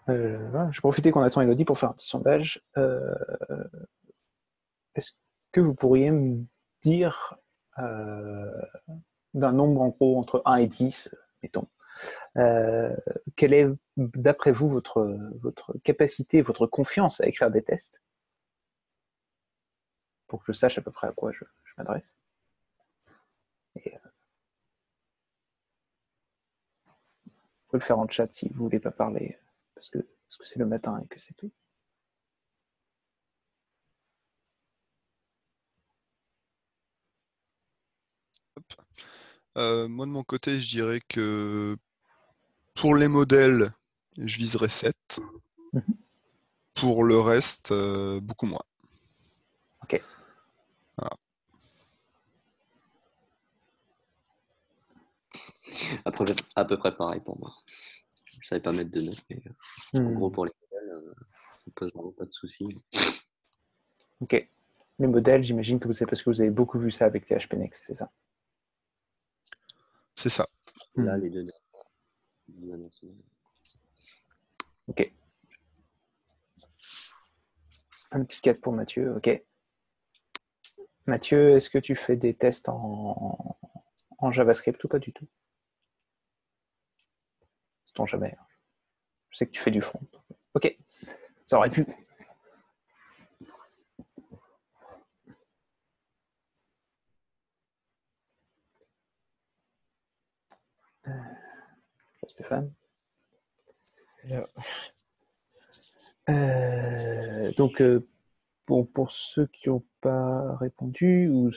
Voilà, je vais profiter qu'on attend Elodie pour faire un petit sondage. Est-ce que vous pourriez me dire d'un nombre en gros entre 1 et 10, mettons, quelle est, d'après vous, votre capacité, votre confiance à écrire des tests, pour que je sache à peu près à quoi je m'adresse. Et, vous pouvez le faire en chat si vous ne voulez pas parler, parce que c'est le matin et que c'est tout. Moi, de mon côté, je dirais que pour les modèles, je viserais 7. Mhm. Pour le reste, beaucoup moins. Ok. Voilà. Après, à peu près pareil pour moi. Je ne savais pas mettre de notes, mais en gros, pour les modèles, ça ne pose vraiment pas de soucis. Ok. Les modèles, j'imagine que c'est parce que vous avez beaucoup vu ça avec PHP Next, c'est ça? C'est ça. Là, les deux notes. Ok. Un petit 4 pour Mathieu, ok. Mathieu, est-ce que tu fais des tests en JavaScript ou pas du tout? C'est jamais. Je sais que tu fais du front. Ok, ça aurait pu. Stéphane. Donc, pour ceux qui n'ont pas répondu, ou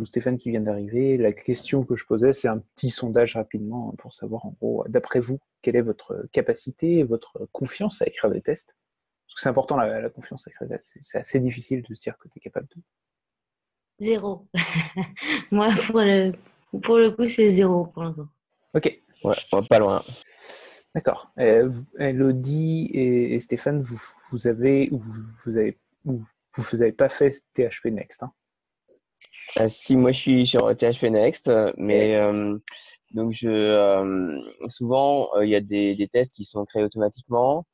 Stéphane qui vient d'arriver, la question que je posais, c'est un petit sondage rapidement pour savoir, en gros, d'après vous, quelle est votre capacité, votre confiance à écrire des tests? Parce que c'est important, la confiance à écrire des tests. C'est assez difficile de se dire que tu es capable de. 0. Moi, pour le coup, c'est 0 pour l'instant. Ok. Ouais, pas loin. D'accord. Elodie et Stéphane, vous avez pas fait PHP Next, hein? Si moi je suis sur PHP Next, mais donc souvent il y a des tests qui sont créés automatiquement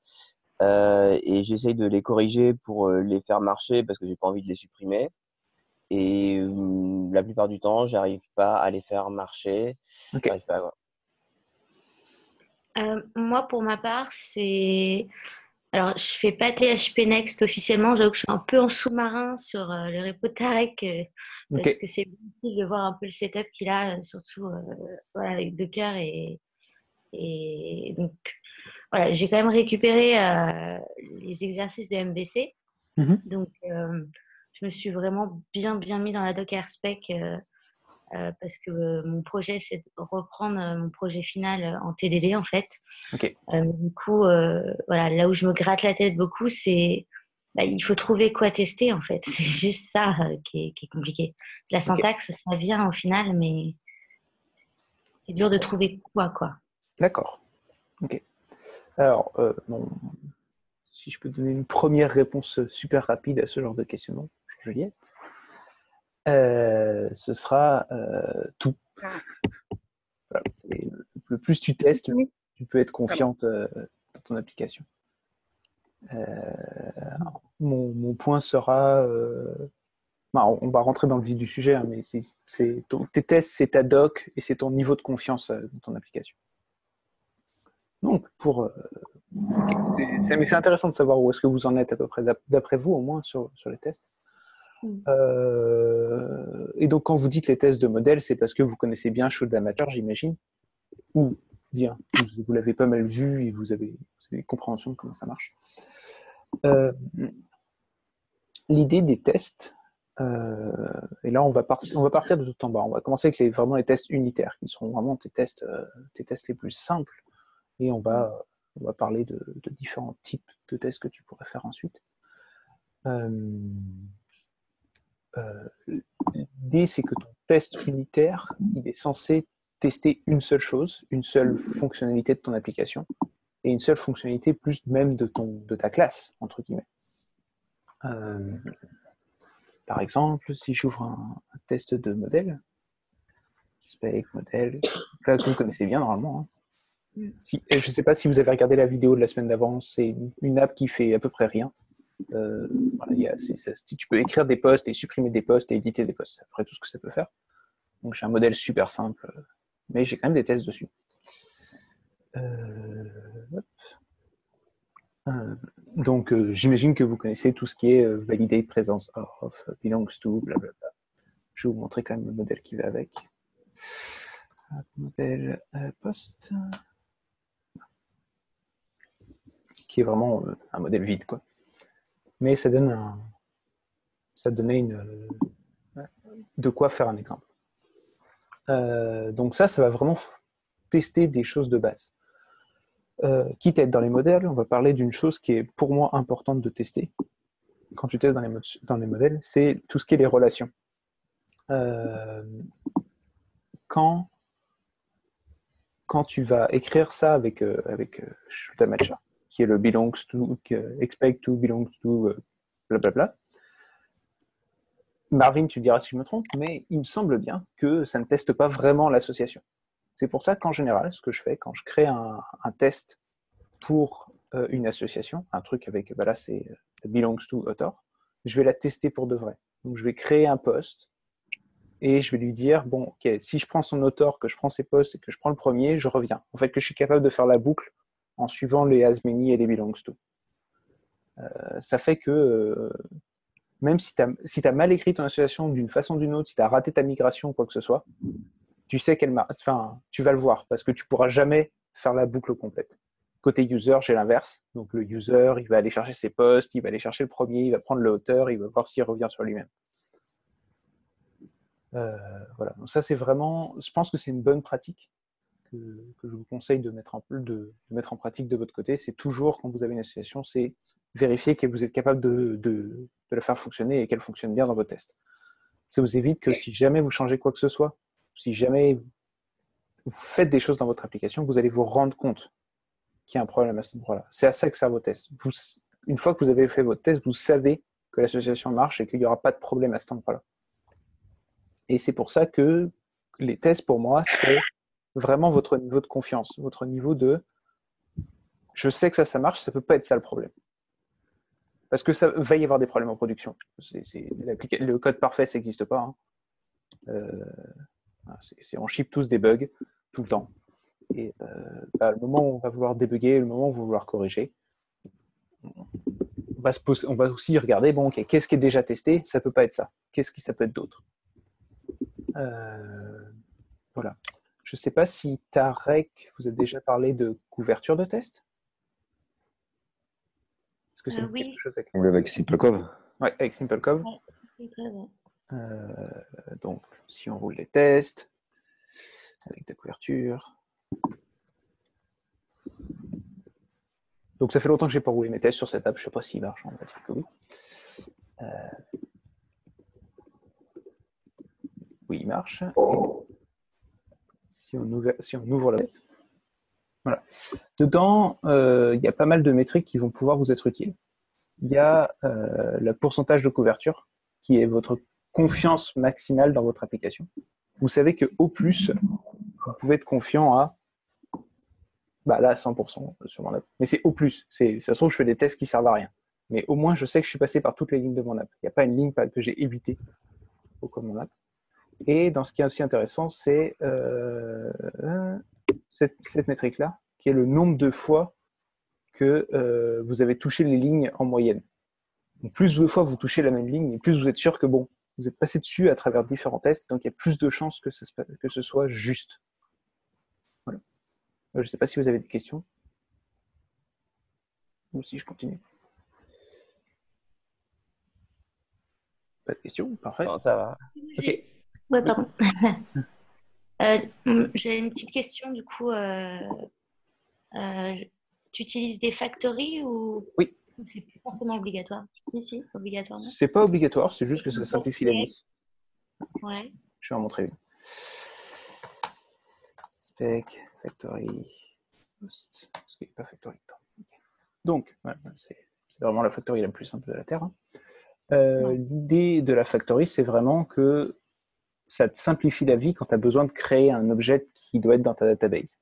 et j'essaye de les corriger pour les faire marcher parce que j'ai pas envie de les supprimer. Et la plupart du temps, j'arrive pas à les faire marcher. Ok. J'arrive pas, Moi, pour ma part, c'est... Alors, je fais pas THP Next officiellement. J'avoue que je suis un peu en sous-marin sur le repo Tarek parce Ok. que c'est difficile de voir un peu le setup qu'il a, surtout voilà, avec Docker. Et donc, voilà, j'ai quand même récupéré les exercices de MVC. Mhm. Donc, je me suis vraiment bien mis dans la Docker spec parce que mon projet, c'est de reprendre mon projet final en TDD, en fait. Ok. Du coup, voilà, là où je me gratte la tête beaucoup, c'est il faut trouver quoi tester, en fait. C'est juste ça qui est compliqué. La Ok. syntaxe, ça vient au final, mais c'est dur de trouver quoi. D'accord. Ok. Alors, bon, si je peux donner une première réponse super rapide à ce genre de questionnement, Juliette, ce sera tout. Voilà. Le plus tu testes, le plus tu peux être confiante dans ton application. Mon point sera... on va rentrer dans le vif du sujet, hein, mais tes tests, c'est ta doc et c'est ton niveau de confiance dans ton application. Donc, mais c'est intéressant de savoir où est-ce que vous en êtes à peu près, d'après vous au moins, sur les tests. Et donc, quand vous dites les tests de modèle, c'est parce que vous connaissez bien Should Amateur, j'imagine, ou bien vous l'avez pas mal vu et vous avez une compréhension de comment ça marche. L'idée des tests, et là on va partir de tout en bas. On va commencer avec vraiment les tests unitaires, qui seront vraiment tes tests les plus simples, et on va parler de différents types de tests que tu pourrais faire ensuite. L'idée, c'est que ton test unitaire, il est censé tester une seule chose, une seule fonctionnalité de ton application, et une seule fonctionnalité plus même de ta classe, entre guillemets. Par exemple, si j'ouvre un test de modèle, spec, modèle, là, que vous connaissez bien normalement, hein. Je ne sais pas si vous avez regardé la vidéo de la semaine d'avant, c'est une app qui fait à peu près rien. Voilà, tu peux écrire des posts et supprimer des posts et éditer des posts. C'est à peu près tout ce que ça peut faire. Donc j'ai un modèle super simple, mais j'ai quand même des tests dessus. Donc j'imagine que vous connaissez tout ce qui est validate, presence of, belongs to, blablabla. Je vais vous montrer quand même le modèle qui va avec. Modèle post, qui est vraiment un modèle vide, quoi. Mais ça donnait de quoi faire un exemple. Donc ça va vraiment tester des choses de base. Quitte à être dans les modèles, on va parler d'une chose qui est pour moi importante de tester quand tu testes dans les modèles, c'est tout ce qui est les relations. Quand tu vas écrire ça avec Shutamatcha, qui est le belongs to, expect to, belongs to, blablabla, Marvin, tu diras si je me trompe, mais il me semble bien que ça ne teste pas vraiment l'association. C'est pour ça qu'en général, ce que je fais, quand je crée un test pour une association, un truc avec, là c'est belongs to author, je vais la tester pour de vrai. Donc je vais créer un post et je vais lui dire, bon, ok, si je prends son author, que je prends ses posts et que je prends le premier, je reviens. En fait, que je suis capable de faire la boucle en suivant les as many et les belongs to. Ça fait que même si tu as mal écrit ton association d'une façon ou d'une autre, si tu as raté ta migration ou quoi que ce soit, tu sais tu vas le voir parce que tu ne pourras jamais faire la boucle complète. Côté user, j'ai l'inverse. Donc le user, il va aller chercher ses posts, il va aller chercher le premier, il va prendre le auteur, il va voir s'il revient sur lui-même. Voilà. Donc ça, c'est vraiment, je pense que c'est une bonne pratique que je vous conseille de mettre en pratique de votre côté. C'est toujours, quand vous avez une association, c'est vérifier que vous êtes capable de la faire fonctionner et qu'elle fonctionne bien dans vos tests. Ça vous évite que si jamais vous changez quoi que ce soit, si jamais vous faites des choses dans votre application, vous allez vous rendre compte qu'il y a un problème à cet endroit-là. C'est à ça que servent vos tests. Une fois que vous avez fait votre test, vous savez que l'association marche et qu'il n'y aura pas de problème à cet endroit-là. Et c'est pour ça que les tests, pour moi, c'est vraiment votre niveau de confiance, votre niveau de « je sais que ça marche, ça ne peut pas être ça le problème ». Parce que ça va y avoir des problèmes en production. Le code parfait, ça n'existe pas. On ship tous des bugs tout le temps. Et le moment où on va vouloir débugger, le moment où on va vouloir corriger, on va aussi regarder, bon, okay, qu'est-ce qui est déjà testé? Ça ne peut pas être ça. Qu'est-ce qui ça peut être d'autre? Voilà. Je ne sais pas si Tarek vous a déjà parlé de couverture de test. Est-ce que c'est oui. quelque chose avec SimpleCov? Oui, avec SimpleCov. Ouais. Donc, si on roule les tests, avec ta couverture. Donc, ça fait longtemps que je n'ai pas roulé mes tests sur cette app. Je ne sais pas s'il marche, on va dire que oui. Oui, il marche. Et si on ouvre la test. Voilà. Dedans, il y a pas mal de métriques qui vont pouvoir vous être utiles. Il y a le pourcentage de couverture, qui est votre confiance maximale dans votre application. Vous savez qu'au plus, vous pouvez être confiant à là, 100% sur mon app. Mais c'est au plus. Ça se trouve, je fais des tests qui ne servent à rien. Mais au moins, je sais que je suis passé par toutes les lignes de mon app. Il n'y a pas une ligne que j'ai évitée au code de mon app. Et dans ce qui est aussi intéressant, c'est cette métrique-là, qui est le nombre de fois que vous avez touché les lignes en moyenne. Donc, plus de fois vous touchez la même ligne, et plus vous êtes sûr que vous êtes passé dessus à travers différents tests, donc il y a plus de chances que ce soit juste. Voilà. Je ne sais pas si vous avez des questions. Ou si je continue. Pas de questions? Parfait. Non, ça va. Ok. Ouais, pardon. J'ai une petite question, du coup. Tu utilises des factories ou Oui. c'est pas forcément obligatoire? Si, obligatoirement. C'est pas obligatoire, c'est juste que ça simplifie la vie. Ouais. Je vais en montrer une. Spec, factory, post. Parce qu'il n'y a pas factory. Donc, voilà, c'est vraiment la factory la plus simple de la Terre. L'idée de la factory, c'est vraiment que ça te simplifie la vie quand tu as besoin de créer un objet qui doit être dans ta database.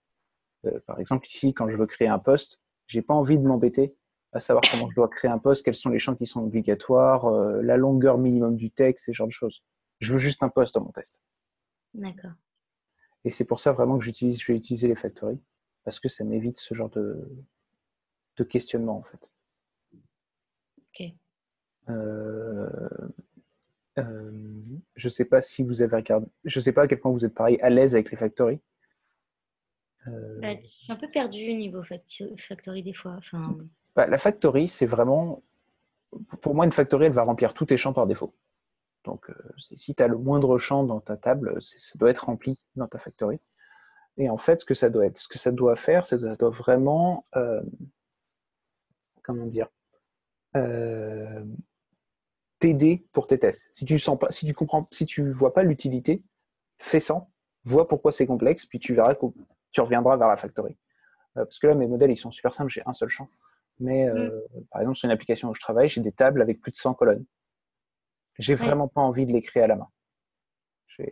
Par exemple, ici, quand je veux créer un post, je n'ai pas envie de m'embêter à savoir comment je dois créer un post, quels sont les champs qui sont obligatoires, la longueur minimum du texte, ces genres de choses. Je veux juste un post dans mon test. D'accord. Et c'est pour ça vraiment que je vais utiliser les factories, parce que ça m'évite ce genre de questionnement, en fait. Ok. Je ne sais pas si vous avez regardé, je ne sais pas à quel point vous êtes pareil à l'aise avec les factories. Je suis un peu perdue au niveau factory des fois. Enfin... La factory, c'est vraiment, pour moi, une factory, elle va remplir tous tes champs par défaut. Donc, si tu as le moindre champ dans ta table, ça doit être rempli dans ta factory. Et en fait, ce que ça doit faire, c'est que ça doit vraiment, comment dire, t'aider pour tes tests. Si tu sens pas, si tu comprends, si tu vois pas l'utilité, fais sans, vois pourquoi c'est complexe, puis tu verras que tu reviendras vers la factory. Parce que là, mes modèles, ils sont super simples, j'ai un seul champ. Mais par exemple, sur une application où je travaille, j'ai des tables avec plus de 100 colonnes. J'ai vraiment pas envie de les créer à la main.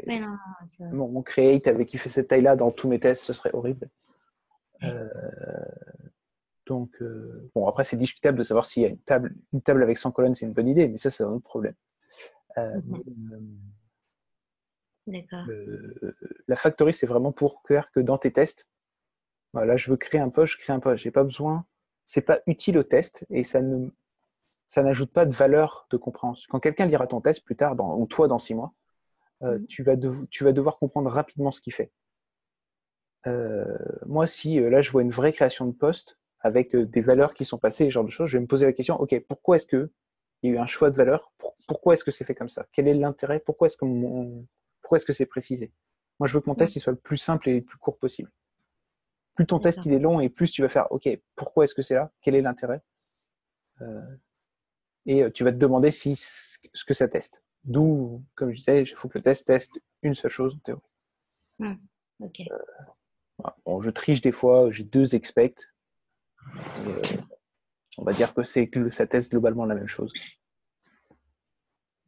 Mais non, mon create qui fait cette taille-là dans tous mes tests, ce serait horrible. Donc, bon, après, c'est discutable de savoir s'il y a une table avec 100 colonnes, c'est une bonne idée, mais ça, c'est un autre problème. D'accord. La factory, c'est vraiment pour faire que dans tes tests, voilà, je veux créer un post, je crée un post. J'ai pas besoin, c'est pas utile au test et ça n'ajoute pas de valeur de compréhension. Quand quelqu'un lira ton test plus tard, ou toi dans 6 mois, tu vas devoir comprendre rapidement ce qu'il fait. Moi, si là, je vois une vraie création de poste avec des valeurs qui sont passées, ce genre de choses, je vais me poser la question, ok, pourquoi est-ce qu'il y a eu un choix de valeur? Pourquoi est-ce que c'est fait comme ça? Quel est l'intérêt? Pourquoi est-ce que c'est précisé? Moi, je veux que mon test il soit le plus simple et le plus court possible. Plus ton test il est long et plus tu vas faire, ok, pourquoi est-ce que c'est là? Quel est l'intérêt? Et tu vas te demander ce que ça teste. D'où, comme je disais, il faut que le test teste une seule chose en théorie. Ok. Voilà. Bon, je triche des fois, j'ai 2 expects. Et, on va dire que ça teste globalement la même chose.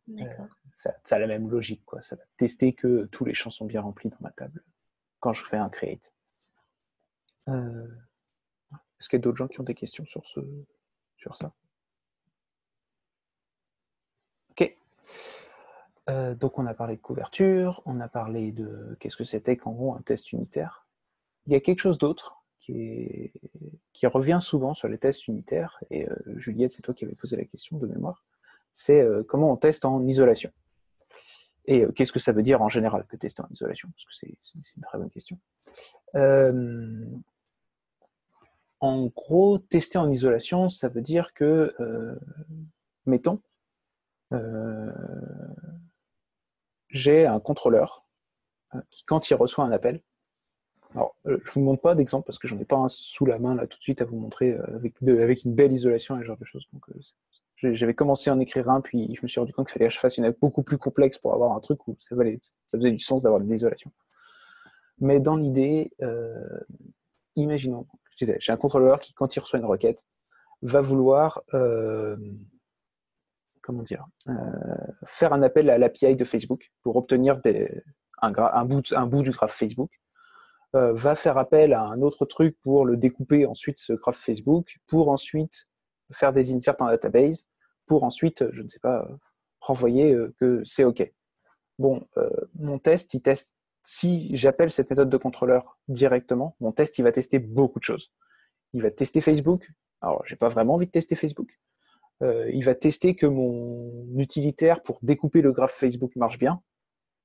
D'accord. Ça a la même logique, quoi. Ça va tester que tous les champs sont bien remplis dans ma table quand je fais un create. Est-ce qu'il y a d'autres gens qui ont des questions sur ça? Ok. Donc on a parlé de couverture, on a parlé de qu'est-ce que c'était qu'en gros un test unitaire. Il y a quelque chose d'autre qui revient souvent sur les tests unitaires, et Juliette, c'est toi qui avais posé la question de mémoire, c'est comment on teste en isolation. Et qu'est-ce que ça veut dire en général que tester en isolation? Parce que c'est une très bonne question. En gros, tester en isolation, ça veut dire que, mettons, j'ai un contrôleur qui, quand il reçoit un appel, alors je ne vous montre pas d'exemple parce que j'en ai pas un sous la main là tout de suite à vous montrer avec une belle isolation et ce genre de choses. Donc, j'avais commencé à en écrire un, puis je me suis rendu compte qu'il fallait que je fasse une app beaucoup plus complexe pour avoir un truc où ça faisait du sens d'avoir de l'isolation. Mais dans l'idée, imaginons, je disais, j'ai un contrôleur qui, quand il reçoit une requête, va vouloir faire un appel à l'API de Facebook pour obtenir un bout du graphe Facebook, va faire appel à un autre truc pour le découper ensuite, ce graphe Facebook, pour ensuite faire des inserts en database, pour ensuite, je ne sais pas, renvoyer que c'est OK. Bon, mon test, il teste. Si j'appelle cette méthode de contrôleur directement, mon test, il va tester beaucoup de choses. Il va tester Facebook. Alors, j'ai pas vraiment envie de tester Facebook. Il va tester que mon utilitaire pour découper le graphe Facebook marche bien.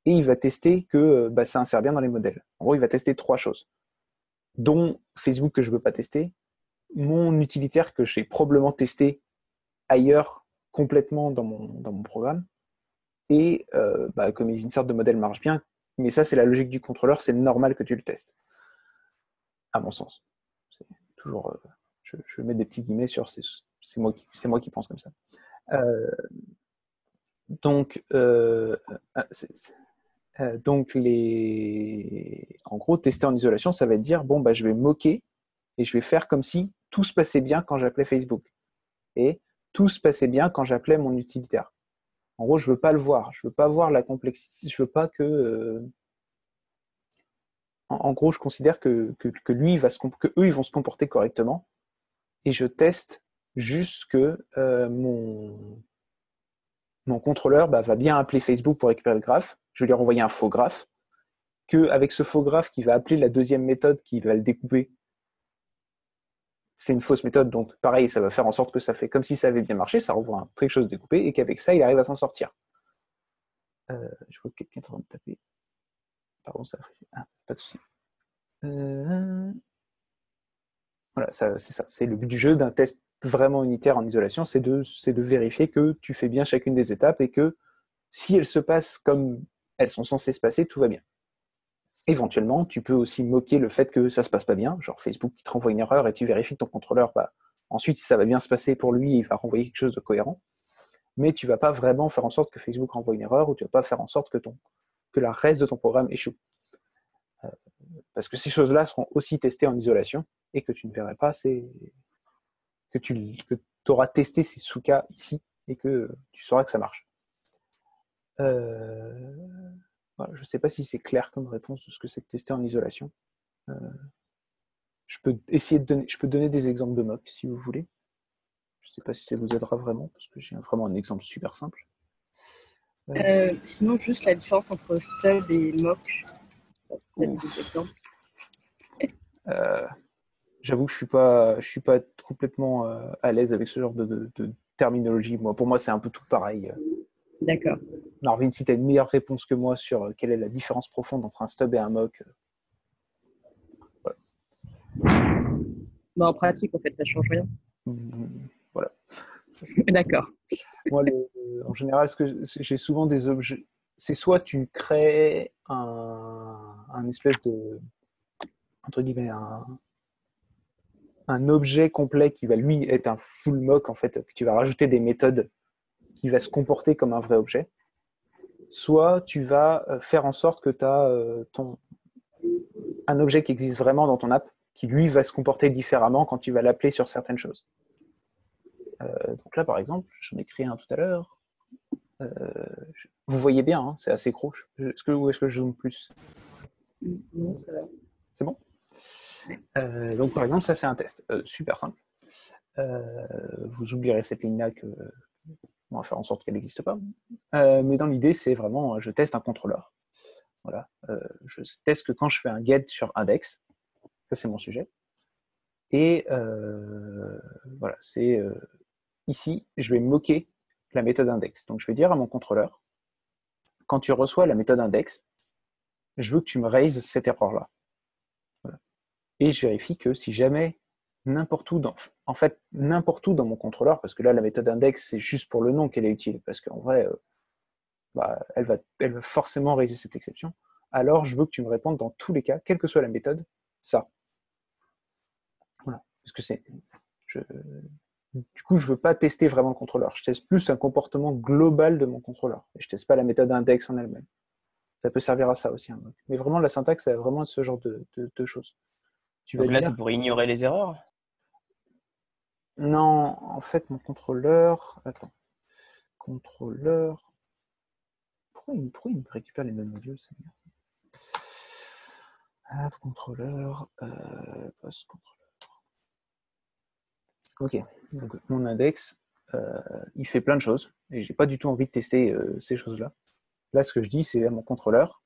Et il va tester que ça insère bien dans les modèles. En gros, il va tester 3 choses, dont Facebook que je ne veux pas tester, mon utilitaire que j'ai probablement testé ailleurs complètement dans mon programme, et que mes inserts de modèles marchent bien. Mais ça, c'est la logique du contrôleur, c'est normal que tu le testes, à mon sens. C'est toujours, je vais mettre des petits guillemets sur c'est moi qui pense comme ça. Donc, en gros, tester en isolation, ça va être dire, bon, je vais moquer et je vais faire comme si tout se passait bien quand j'appelais Facebook. Et tout se passait bien quand j'appelais mon utilitaire. En gros, je ne veux pas le voir. Je ne veux pas voir la complexité. Je ne veux pas que en gros, je considère que lui, que eux, ils vont se comporter correctement, et je teste juste que mon contrôleur va bien appeler Facebook pour récupérer le graphe. Je vais lui renvoyer un faux graphe, qu'avec ce faux graphe qui va appeler la deuxième méthode qui va le découper, c'est une fausse méthode, donc pareil, ça va faire en sorte que ça fait comme si ça avait bien marché, ça renvoie quelque chose découpé, et qu'avec ça, il arrive à s'en sortir. Je vois que quelqu'un est en train de taper. Pardon, ça a fait... Ah, pas de souci. Voilà, c'est ça. C'est le but du jeu d'un test vraiment unitaire en isolation, c'est de vérifier que tu fais bien chacune des étapes et que si elles se passent comme elles sont censées se passer, tout va bien. Éventuellement, tu peux aussi moquer le fait que ça se passe pas bien, genre Facebook qui te renvoie une erreur et tu vérifies que ton contrôleur, ensuite ça va bien se passer pour lui, il va renvoyer quelque chose de cohérent, mais tu vas pas vraiment faire en sorte que Facebook renvoie une erreur ou tu vas pas faire en sorte que la reste de ton programme échoue. Parce que ces choses-là seront aussi testées en isolation et que tu ne verrais pas, c'est que tu auras testé ces sous-cas ici et que tu sauras que ça marche. Voilà, je ne sais pas si c'est clair comme réponse de ce que c'est que tester en isolation. Je peux donner des exemples de mock si vous voulez. Je ne sais pas si ça vous aidera vraiment, parce que j'ai vraiment un exemple super simple. Sinon, juste la différence entre stub et mock. J'avoue que je suis pas complètement à l'aise avec ce genre de terminologie. Pour moi, c'est un peu tout pareil. D'accord. Marvin, si tu as une meilleure réponse que moi sur quelle est la différence profonde entre un stub et un mock. Voilà. En pratique, en fait, ça ne change rien. Voilà. D'accord. Moi, en général, j'ai souvent des objets. C'est soit tu crées un espèce de, entre guillemets, un objet complet qui va lui être un full mock, en fait, que tu vas rajouter des méthodes qui va se comporter comme un vrai objet. Soit tu vas faire en sorte que tu as un objet qui existe vraiment dans ton app, qui lui va se comporter différemment quand tu vas l'appeler sur certaines choses. Donc là, par exemple, j'en ai créé un tout à l'heure. Vous voyez bien, hein, c'est assez gros. Où est-ce que je zoome plus? Non, ça va. C'est bon? Donc par exemple, ça c'est un test super simple. Vous oublierez cette ligne-là on va faire en sorte qu'elle n'existe pas. Mais dans l'idée, c'est vraiment, je teste un contrôleur. Voilà. Je teste que quand je fais un get sur index, ça c'est mon sujet. Et voilà, c'est ici, je vais moquer la méthode index. Donc je vais dire à mon contrôleur, quand tu reçois la méthode index, je veux que tu me raises cette erreur-là. Voilà. Et je vérifie que si jamais n'importe où dans mon contrôleur, parce que là la méthode index c'est juste pour le nom qu'elle est utile, parce qu'en vrai elle va forcément raiser cette exception, alors je veux que tu me répondes dans tous les cas, quelle que soit la méthode, ça. Voilà. Parce que du coup, je ne veux pas tester vraiment le contrôleur. Je teste plus un comportement global de mon contrôleur. Et je ne teste pas la méthode index en elle-même. Ça peut servir à ça aussi. Hein. Mais vraiment, la syntaxe, c'est vraiment ce genre de choses. Donc là, c'est pour ignorer les erreurs? Non, en fait, mon contrôleur... Attends. Contrôleur... Pourquoi il me récupère les mêmes modules, ça Add contrôleur... post-contrôleur. Ok, donc mon index, il fait plein de choses, et j'ai pas du tout envie de tester ces choses-là. Là, ce que je dis, c'est à mon contrôleur,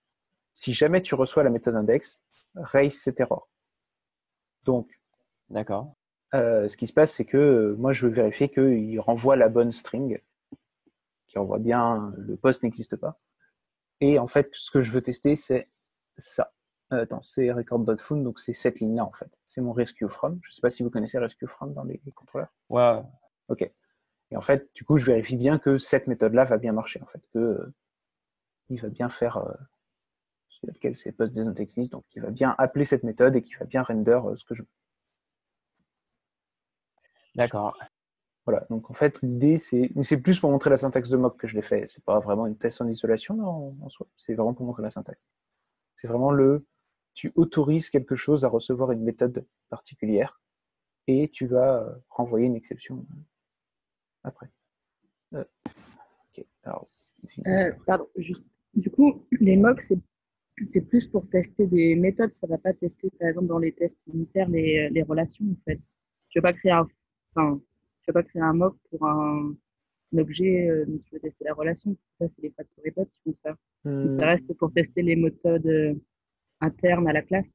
si jamais tu reçois la méthode index, raise cette erreur. Donc, d'accord. Ce qui se passe, c'est que moi, je veux vérifier qu'il renvoie la bonne string, qu'il renvoie bien, le post n'existe pas. Et en fait, ce que je veux tester, c'est ça. Attends, c'est record.found, donc c'est cette ligne-là, en fait. C'est mon rescue from. Je ne sais pas si vous connaissez rescue from dans les contrôleurs. Ouais. Ok. Et en fait, du coup, je vérifie bien que cette méthode-là va bien marcher, en fait, que il va bien faire sur lequel c'est post doesn't exist, donc il va bien appeler cette méthode et qu'il va bien render ce que je veux. D'accord. Voilà, donc en fait, l'idée, c'est plus pour montrer la syntaxe de mock que je l'ai fait. C'est pas vraiment une test en isolation en soi, c'est vraiment pour montrer la syntaxe. C'est vraiment tu autorises quelque chose à recevoir une méthode particulière et tu vas renvoyer une exception après. Ok, alors. Pardon, du coup, les mocks, c'est c'est plus pour tester des méthodes. Ça va pas tester, par exemple, dans les tests unitaires, les relations, en fait. Tu veux pas créer enfin, tu veux pas créer un mock pour un objet dont tu veux tester la relation. Ça, c'est les factory bots qui font ça. Mais ça reste pour tester les méthodes internes à la classe.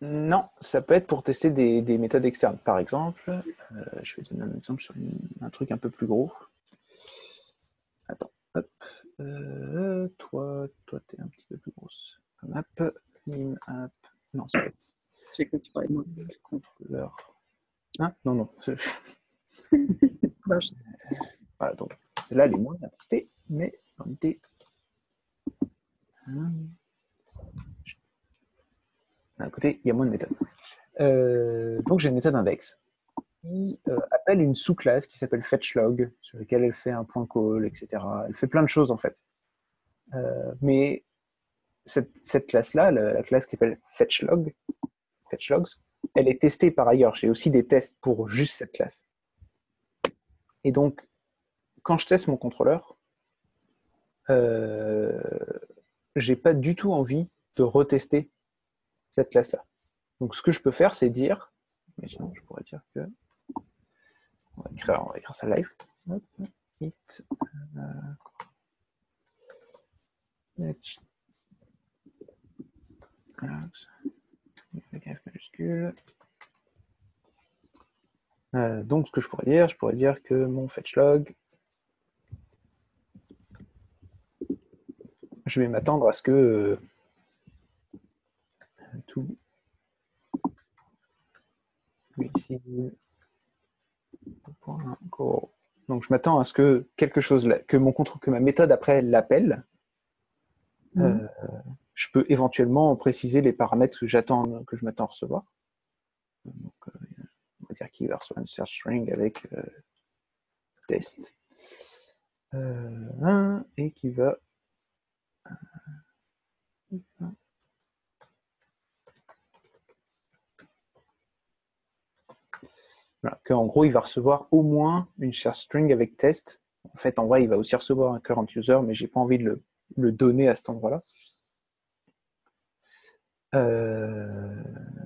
Non, ça peut être pour tester des méthodes externes. Par exemple, je vais donner un exemple sur un truc un peu plus gros. Attends, hop. Toi, t'es un petit peu plus grosse. Map, min, app. Non, c'est pas. J'ai cru que tu parlais de moi. Contrôleur. Ah, non, non. Voilà, donc celle-là, elle est moins bien testée, mais en réalité. D'un côté, il y a moins de méthodes. Donc j'ai une méthode index qui appelle une sous-classe qui s'appelle fetchLog, sur laquelle elle fait un point call, etc. Elle fait plein de choses en fait. Mais cette classe-là, la classe qui s'appelle fetchlogs, elle est testée par ailleurs. J'ai aussi des tests pour juste cette classe. Et donc, quand je teste mon contrôleur, j'ai pas du tout envie de retester cette classe-là. Donc, ce que je peux faire, c'est dire, mais sinon, je pourrais dire que on va écrire ça live. Hop, it, avec F majuscule. Donc, ce que je pourrais dire que mon fetchlog, je vais m'attendre à ce que tout ici. Donc, je m'attends à ce que quelque chose, que ma méthode après l'appelle. Je peux éventuellement préciser les paramètres que je m'attends à recevoir. Donc, on va dire qu'il va recevoir une search string avec test 1 et qui va voilà, qu'en gros il va recevoir au moins une search string avec test. En fait, en vrai, il va aussi recevoir un current user, mais j'ai pas envie de le donner à cet endroit-là.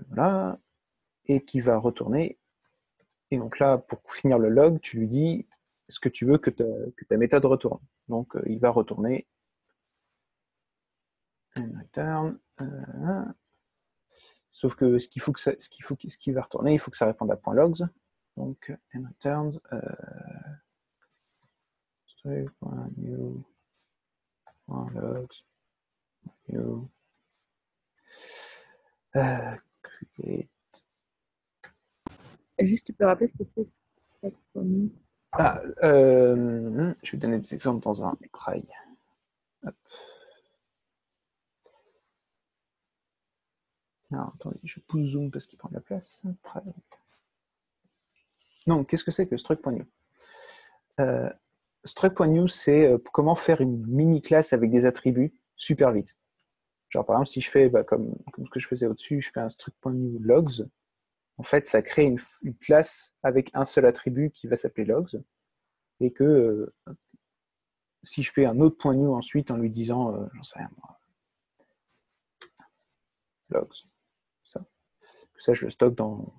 Voilà, et qui va retourner. Et donc là, pour finir le log, tu lui dis ce que tu veux que ta méthode retourne. Donc il va retourner return. Sauf que ce qui va retourner, il faut que ça réponde à .logs. Donc returns string.new .logs new create. Juste, tu peux rappeler ce que c'est? Je vais donner des exemples dans un try. Hop. Alors, attendez, je pousse zoom parce qu'il prend de la place. Donc, qu'est-ce que c'est que struct.new? Struct.new, c'est comment faire une mini-classe avec des attributs super vite. Genre, par exemple, si je fais comme ce que je faisais au-dessus, je fais un struct.new logs. En fait, ça crée une classe avec un seul attribut qui va s'appeler logs. Et que si je fais un autre point new ensuite en lui disant, j'en sais rien, logs, ça je le stocke dans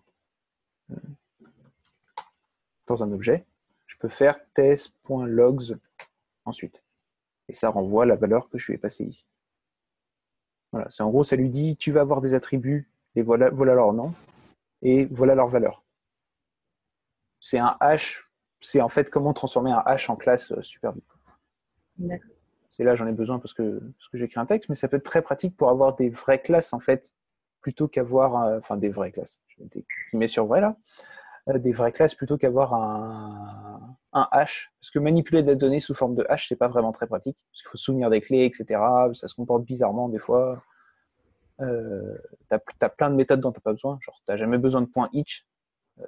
un objet, je peux faire test.logs ensuite. Et ça renvoie la valeur que je lui ai passée ici. Voilà, c'est en gros, ça lui dit, tu vas avoir des attributs, et voilà leur nom, et voilà leur valeur. C'est un hash, c'est en fait comment transformer un hash en classe super vite. D'accord. Et là, j'en ai besoin parce que j'écris un texte, mais ça peut être très pratique pour avoir des vraies classes, en fait, plutôt qu'avoir, des vraies classes, je mets des guillemets sur vrai là, des vraies classes plutôt qu'avoir un hash, parce que manipuler de la donnée sous forme de hash, c'est pas vraiment très pratique, parce qu'il faut se souvenir des clés, etc., ça se comporte bizarrement des fois. T'as plein de méthodes dont t'as pas besoin, genre t'as jamais besoin de .each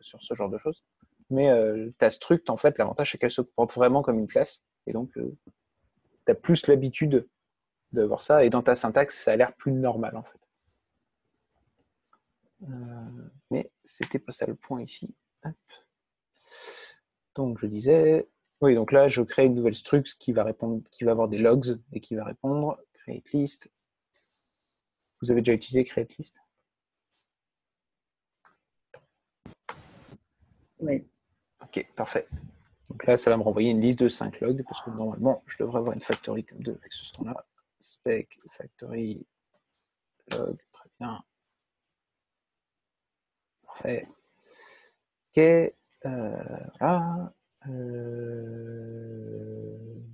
sur ce genre de choses, mais ta struct, en fait, l'avantage c'est qu'elle se comporte vraiment comme une classe, et donc tu as plus l'habitude de voir ça, et dans ta syntaxe, ça a l'air plus normal, en fait. Mais c'était pas ça le point ici. Hop. Donc, je disais... Oui, donc là, je crée une nouvelle struct qui va avoir des logs, et qui va répondre create list Vous avez déjà utilisé create list? Oui. Ok, parfait. Donc là, ça va me renvoyer une liste de 5 logs, parce que normalement, je devrais avoir une factory comme 2 avec ce temps-là. Spec, factory, log, très bien. Parfait. Ok, voilà.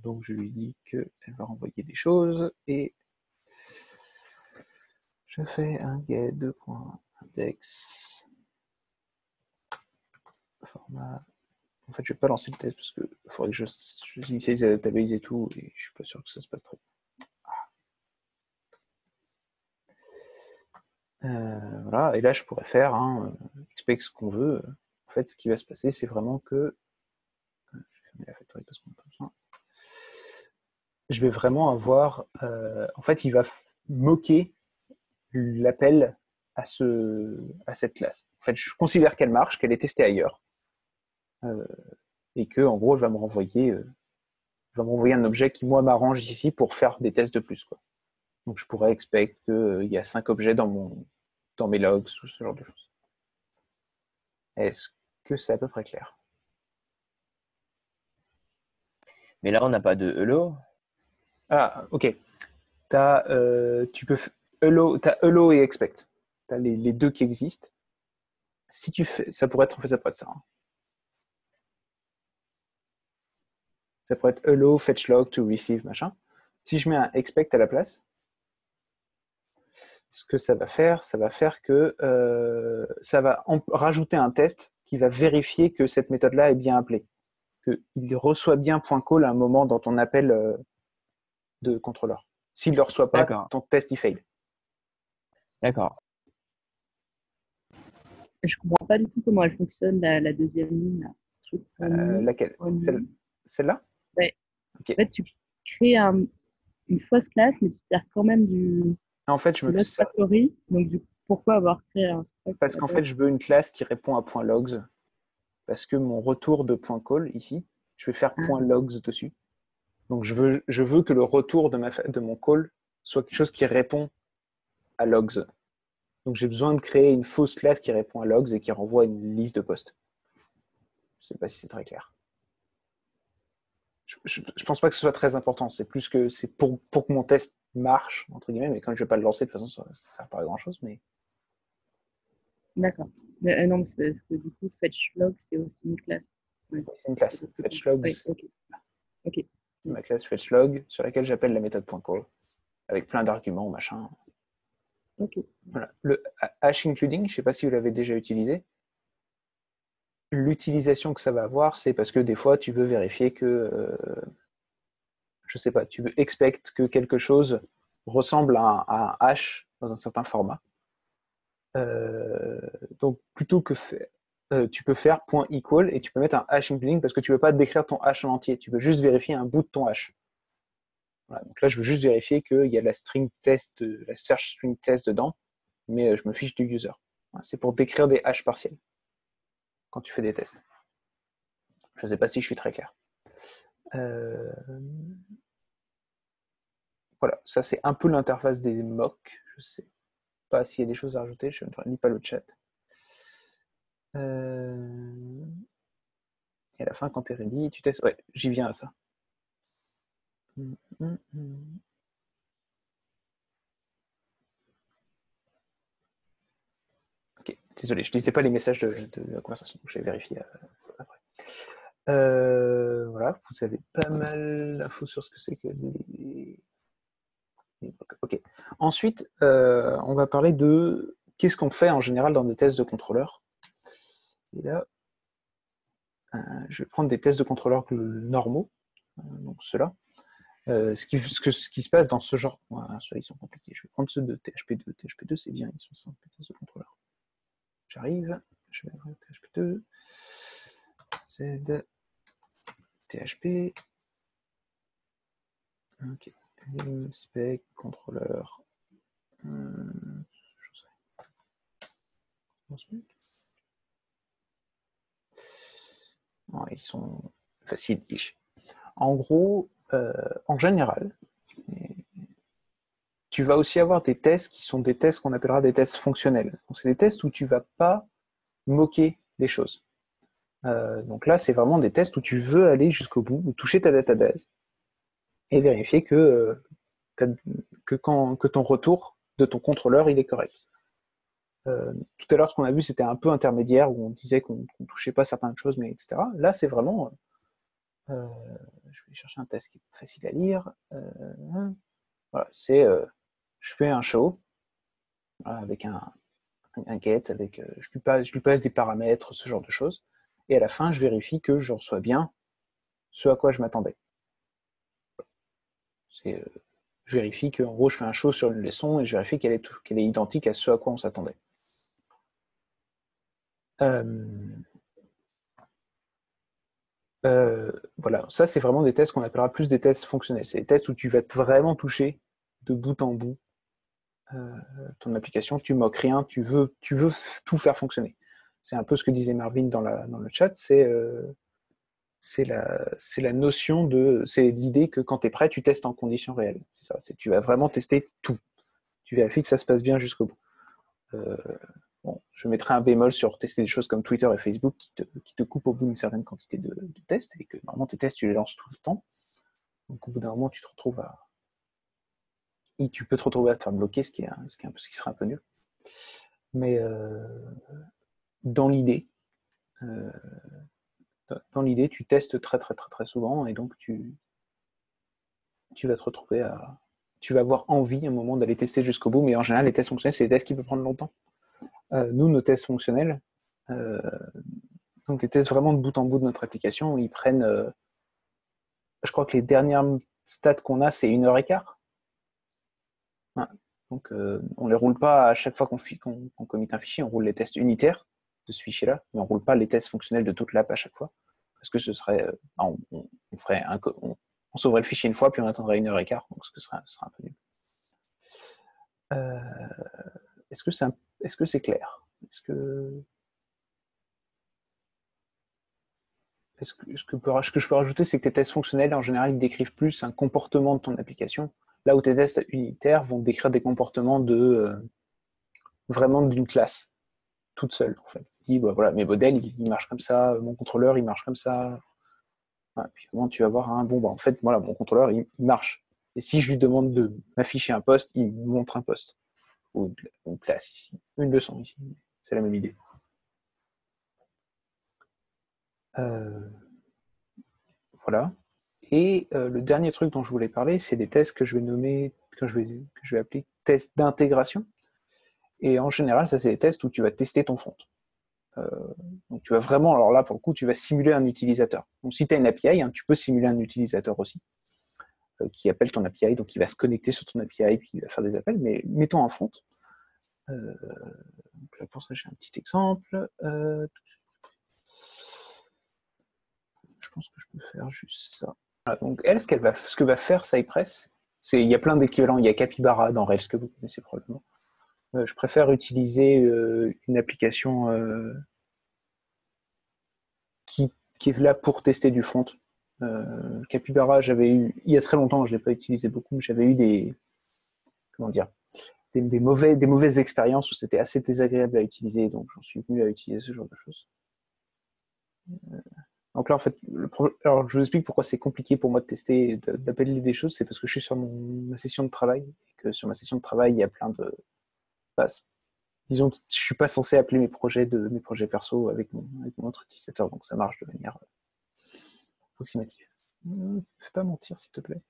Donc je lui dis qu'elle va renvoyer des choses et je fais un get2.index format. En fait, je vais pas lancer le test parce que faudrait que je initialise la database et tout et je suis pas sûr que ça se passe très bien. Voilà, et là je pourrais faire expect ce qu'on veut. En fait, ce qui va se passer, c'est vraiment que je vais fermer la factory parce qu'on n'a pas besoin. Je vais vraiment avoir, en fait, il va moquer l'appel à cette classe. En fait, je considère qu'elle marche, qu'elle est testée ailleurs, et que, en gros, elle va me renvoyer un objet qui, moi, m'arrange ici pour faire des tests de plus, quoi. Donc, je pourrais expect qu'il y a 5 objets dans mes logs, ou ce genre de choses. Est-ce que c'est à peu près clair? Mais là, on n'a pas de hello. Ah, ok. Tu peux t'as hello et expect. Tu as les deux qui existent. Si tu fais, ça pourrait être ça. Ça pourrait être hello, fetch log to receive, machin. Si je mets un expect à la place, ce que ça va faire que ça va rajouter un test qui va vérifier que cette méthode-là est bien appelée, qu'il reçoit bien .call à un moment dans ton appel de contrôleur. S'il ne le reçoit pas, ton test il fail. D'accord. Je comprends pas du tout comment elle fonctionne, la deuxième ligne. Là. Laquelle? Celle-là? Ouais. Okay. En fait, tu crées une fausse classe, mais tu sers quand même en fait, je me factory. Donc, pourquoi avoir créé un struct? Parce qu'en fait, je veux une classe qui répond à .logs. Parce que mon retour de .call, ici, je vais faire .logs dessus. Donc, je veux que le retour de mon call soit quelque chose qui répond à logs. Donc, j'ai besoin de créer une fausse classe qui répond à logs et qui renvoie une liste de postes. Je ne sais pas si c'est très clair. Je ne pense pas que ce soit très important. C'est plus que c'est pour que mon test marche, entre guillemets, mais comme je ne vais pas le lancer, de toute façon, ça ne sert pas à grand-chose. Mais... D'accord. Non, parce que du coup, fetchlog, c'est aussi une classe. Ouais. C'est une classe. Fetchlog, oui, okay. C'est ma classe fetchlog sur laquelle j'appelle la méthode .call avec plein d'arguments, machin. Okay. Voilà. Le hash including, je ne sais pas si vous l'avez déjà utilisé. L'utilisation que ça va avoir, c'est parce que des fois, tu veux vérifier que, je ne sais pas, tu veux expect que quelque chose ressemble à un hash dans un certain format. Donc, plutôt que tu peux faire .equal et tu peux mettre un hash including parce que tu ne veux pas décrire ton hash en entier. Tu veux juste vérifier un bout de ton hash. Voilà, donc là, je veux juste vérifier qu'il y a la string test, la search string test dedans, mais je me fiche du user. Voilà, c'est pour décrire des hashes partiels quand tu fais des tests. Je ne sais pas si je suis très clair. Voilà, ça c'est un peu l'interface des mocks. Je ne sais pas s'il y a des choses à rajouter, je ne lis pas le chat. Et à la fin, quand tu es ready, tu testes. Ouais, j'y viens à ça. Ok, désolé, je ne lisais pas les messages de la conversation, donc je vais vérifier ça après. Voilà, vous avez pas mal d'infos sur ce que c'est que les... Ok. Ensuite, on va parler de qu'est-ce qu'on fait en général dans des tests de contrôleurs. Et là, je vais prendre des tests de contrôleurs normaux, donc ceux-là. Ce qui se passe dans ce genre, ceux-là ils sont compliqués. Je vais prendre ceux de THP2. THP2 c'est bien, ils sont simples, les tests de contrôleurs. J'arrive, je vais ouvrir THP2, Z, THP, ok, spec, contrôleur, ils sont faciles. En gros, en général, tu vas aussi avoir des tests qui sont des tests qu'on appellera des tests fonctionnels. Donc, c'est des tests où tu ne vas pas moquer des choses. Donc là, c'est vraiment des tests où tu veux aller jusqu'au bout, ou toucher ta database et vérifier que ton retour de ton contrôleur il est correct. Tout à l'heure, ce qu'on a vu, c'était un peu intermédiaire, où on disait qu'on ne touchait pas certaines choses, mais etc. Là, c'est vraiment... je vais chercher un test qui est facile à lire. Voilà, c'est... je fais un show avec un get, avec, je lui passe des paramètres, ce genre de choses. Et à la fin, je vérifie que je reçois bien ce à quoi je m'attendais. Je vérifie qu'en gros, je fais un show sur une leçon et je vérifie qu'elle est identique à ce à quoi on s'attendait. Voilà, ça c'est vraiment des tests qu'on appellera plus des tests fonctionnels. C'est des tests où tu vas vraiment toucher de bout en bout ton application, tu moques rien, tu veux tout faire fonctionner. C'est un peu ce que disait Marvin dans le chat, c'est la notion c'est l'idée que quand tu es prêt, tu testes en conditions réelles. C'est ça, tu vas vraiment tester tout. Tu vérifies que ça se passe bien jusqu'au bout. Bon, je mettrai un bémol sur tester des choses comme Twitter et Facebook qui te coupent au bout d'une certaine quantité de tests, et que normalement tes tests, tu les lances tout le temps. Donc au bout d'un moment, tu peux te retrouver à te faire bloquer, ce qui serait un peu nul. Mais dans l'idée, tu testes très très très très souvent, et donc tu vas te retrouver tu vas avoir envie à un moment d'aller tester jusqu'au bout, mais en général, les tests fonctionnels, c'est des tests qui peuvent prendre longtemps. Nous, nos tests fonctionnels, donc les tests vraiment de bout en bout de notre application, ils prennent, je crois que les dernières stats qu'on a, c'est 1h15. Ouais. Donc on ne les roule pas à chaque fois qu'on commit un fichier, on roule les tests unitaires de ce fichier-là, mais on ne roule pas les tests fonctionnels de toute l'app à chaque fois, parce que ce serait, on sauverait le fichier une fois, puis on attendrait 1h15, donc ce serait un peu nul. Est-ce que c'est clair? Ce que je peux rajouter, c'est que tes tests fonctionnels, en général, ils décrivent plus un comportement de ton application, là où tes tests unitaires vont décrire des comportements vraiment d'une classe, toute seule, en fait. Tu dis, bah, voilà, mes modèles, ils marchent comme ça, mon contrôleur, il marche comme ça. Voilà, puis vraiment, tu vas voir, en fait, voilà, mon contrôleur, il marche. Et si je lui demande de m'afficher un poste, il me montre un poste. Ou une classe ici, une leçon ici. C'est la même idée. Voilà. Et le dernier truc dont je voulais parler, c'est des tests que je vais nommer, que je vais appeler tests d'intégration. Et en général, ça c'est des tests où tu vas tester ton front. Donc tu vas vraiment, alors là pour le coup, tu vas simuler un utilisateur. Donc si tu as une API, tu peux simuler un utilisateur aussi, qui appelle ton API, donc il va se connecter sur ton API, puis il va faire des appels, mais mettons un front. Donc là pour ça j'ai un petit exemple. Je pense que je peux faire juste ça. Voilà, donc elle, ce que va faire Cypress, il y a plein d'équivalents. Il y a Capybara dans Rails que vous connaissez probablement. Je préfère utiliser une application qui est là pour tester du front. Capybara, il y a très longtemps, je ne l'ai pas utilisé beaucoup, j'avais eu des mauvaises expériences où c'était assez désagréable à utiliser, donc j'en suis venu à utiliser ce genre de choses. Donc là, en fait, alors je vous explique pourquoi c'est compliqué pour moi de tester, d'appeler des choses, c'est parce que je suis sur ma session de travail, et que sur ma session de travail, il y a plein de... disons que je ne suis pas censé appeler mes projets perso avec mon autre utilisateur, donc ça marche de manière approximative. Fais pas mentir, s'il te plaît.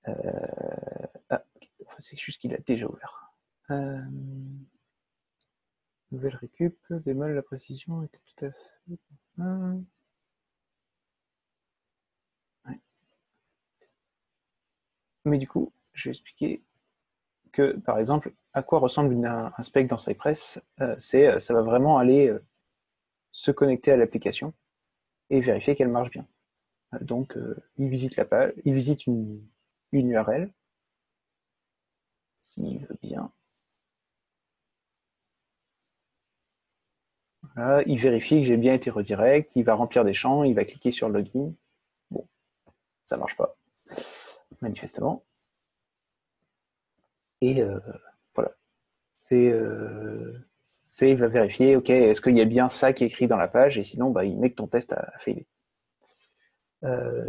Okay. Enfin, c'est juste qu'il a déjà ouvert. Nouvelle récup, bémol, la précision était tout à fait... Ouais. Mais du coup, je vais expliquer que, par exemple, à quoi ressemble un spec dans Cypress. Ça va vraiment aller se connecter à l'application et vérifier qu'elle marche bien. Donc, il visite la page, il visite une URL, s'il veut bien. Voilà, il vérifie que j'ai bien été redirect, il va remplir des champs, il va cliquer sur login. Bon, ça marche pas, manifestement. Et voilà. Il va vérifier, ok, est-ce qu'il y a bien ça qui est écrit dans la page, et sinon, bah, il met que ton test a failé.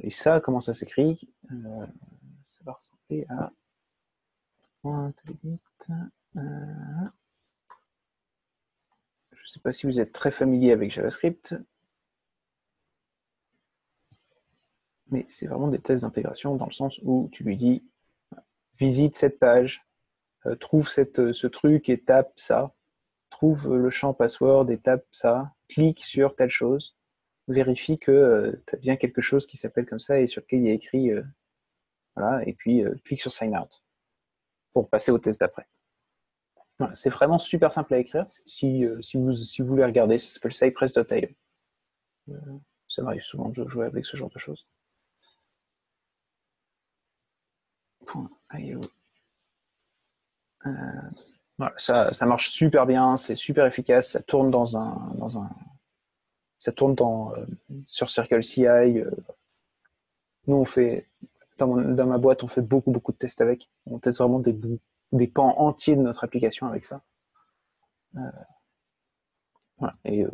Et ça, comment ça s'écrit ça va ressembler à... Je ne sais pas si vous êtes très familier avec JavaScript, mais c'est vraiment des tests d'intégration dans le sens où tu lui dis visite cette page, trouve ce truc et tape ça, trouve le champ password et tape ça, clique sur telle chose, vérifie que tu as bien quelque chose qui s'appelle comme ça et sur lequel il y a écrit voilà, et puis clique sur sign out pour passer au test d'après. Voilà, c'est vraiment super simple à écrire. Si vous voulez regarder, ça s'appelle cypress.io. Ça m'arrive souvent de jouer avec ce genre de choses. .io. Voilà, ça marche super bien, c'est super efficace, ça tourne ça tourne sur CircleCI. Nous, on fait dans ma boîte, on fait beaucoup de tests avec. On teste vraiment des pans entiers de notre application avec ça. Voilà. Et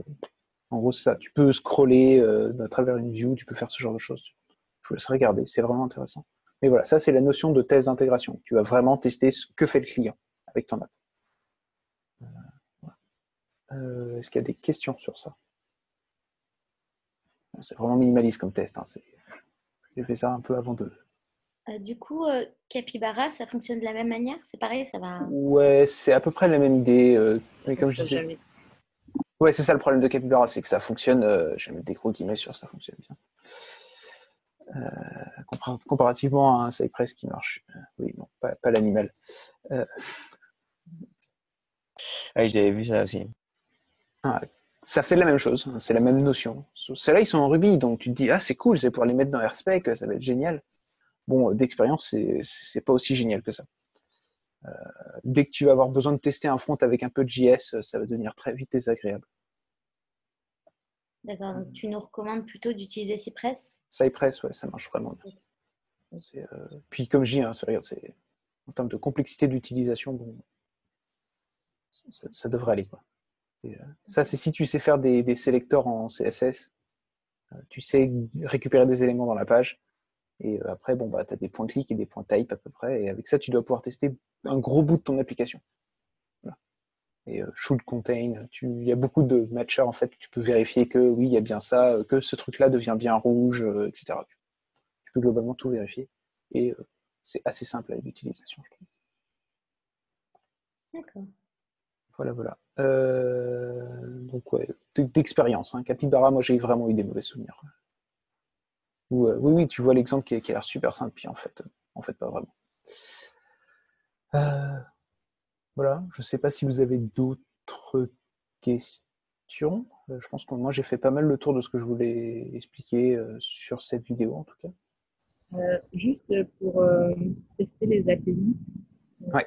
en gros, c'est ça. Tu peux scroller à travers une view, tu peux faire ce genre de choses. Je vous laisse regarder, c'est vraiment intéressant. Mais voilà, ça, c'est la notion de test d'intégration. Tu vas vraiment tester ce que fait le client avec ton app. Voilà. Est-ce qu'il y a des questions sur ça? C'est vraiment minimaliste comme test. Hein. J'ai fait ça un peu avant de... Du coup, Capybara, ça fonctionne de la même manière? C'est pareil, ça va... Ouais, c'est à peu près la même idée. Mais comme je disais... Jamais. Ouais, c'est ça le problème de Capybara, c'est que ça fonctionne... je vais mettre des gros guillemets sur ça fonctionne bien. Comparativement à un Cypress qui marche. Oui, non, pas l'animal. Oui, j'avais vu ça aussi. Ça fait la même chose, c'est la même notion. Celles-là, ils sont en Ruby, donc tu te dis, ah, c'est cool, c'est pour les mettre dans RSpec, ça va être génial. Bon, d'expérience, c'est pas aussi génial que ça. Dès que tu vas avoir besoin de tester un front avec un peu de JS, ça va devenir très vite désagréable. D'accord, donc tu nous recommandes plutôt d'utiliser Cypress? Cypress, ouais, ça marche vraiment bien. Puis comme je dis, hein, regarde, en termes de complexité d'utilisation, bon, ça devrait aller, quoi. Ça, c'est si tu sais faire des sélecteurs en CSS, tu sais récupérer des éléments dans la page, et après, bon, bah, tu as des points clic et des points type à peu près, et avec ça, tu dois pouvoir tester un gros bout de ton application. Voilà. Et should contain, il y a beaucoup de matchers, en fait, tu peux vérifier que oui, il y a bien ça, que ce truc-là devient bien rouge, etc. Tu peux globalement tout vérifier, et c'est assez simple à l'utilisation, je trouve. D'accord. Voilà. Donc, ouais, d'expérience. Hein. Capybara, moi, j'ai vraiment eu des mauvais souvenirs. Oui, tu vois l'exemple qui a l'air super simple, puis en fait, pas vraiment. Voilà, je ne sais pas si vous avez d'autres questions. Je pense que moi, j'ai fait pas mal le tour de ce que je voulais expliquer sur cette vidéo, en tout cas. Juste pour tester les API, Ouais.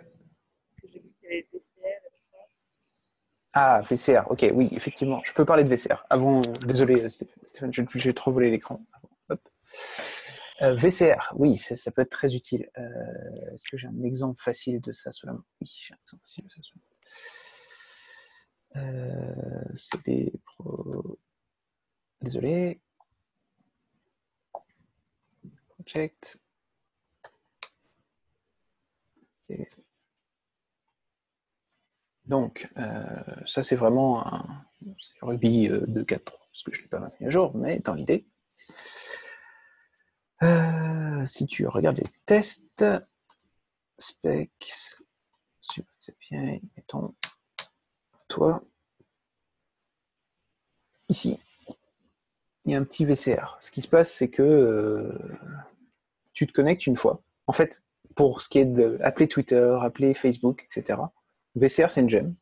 que j'ai vu qu'il y avait VCR et tout ça. Ah, VCR, ok, oui, effectivement, je peux parler de VCR. Avant, désolé Stéphane, j'ai trop volé l'écran. Hop. VCR, oui, ça peut être très utile. Est-ce que j'ai un exemple facile de ça sous la main? Oui, j'ai un exemple facile de ça sous la main. C'est des Désolé. Project. Okay. Donc, ça c'est vraiment un Ruby 2.4, parce que je ne l'ai pas maintenu à jour, mais dans l'idée. Si tu regardes les tests, specs, c'est bien, mettons toi, ici, il y a un petit VCR. Ce qui se passe, c'est que tu te connectes une fois. En fait, pour ce qui est d'appeler Twitter, appeler Facebook, etc., VCR, c'est une gemme.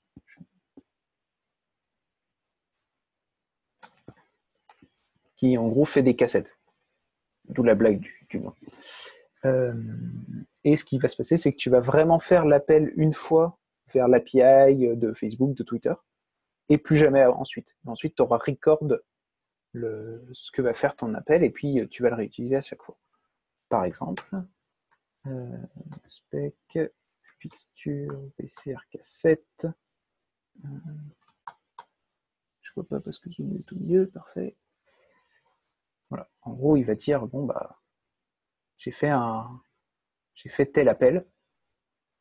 Qui, en gros, fait des cassettes. D'où la blague du nom. Et ce qui va se passer, c'est que tu vas vraiment faire l'appel une fois vers l'API de Facebook, de Twitter, et plus jamais ensuite. Ensuite, tu auras record ce que va faire ton appel, et puis tu vas le réutiliser à chaque fois. Par exemple, spec fixture, VCR cassette. Je vois pas parce que zoom est tout mieux, parfait. Voilà. En gros, il va dire bon bah j'ai fait tel appel,